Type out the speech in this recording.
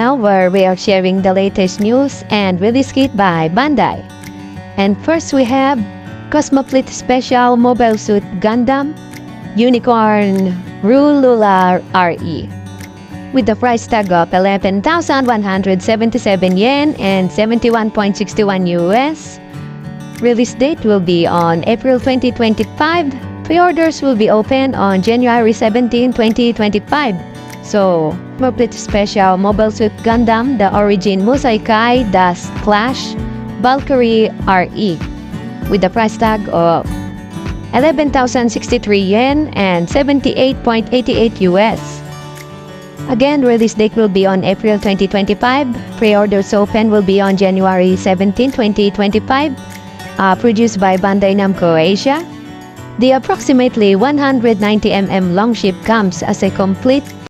channel where we are sharing the latest news and release kit by Bandai. And first we have Cosmo Special Mobile Suit Gundam Unicorn Rulula RE with the price tag of 11,177 yen and 71.61 US. Release date will be on April 2025. Pre-orders will be open on January 17, 2025. So, Complete Special Mobile Suit Gundam, the Origin Musaikai Das Flash Valkyrie RE with the price tag of 11,063 yen and 78.88 US. Again, release date will be on April 2025. Pre-orders open will be on January 17, 2025. Produced by Bandai Namco Asia. The approximately 190 mm long ship comes as a complete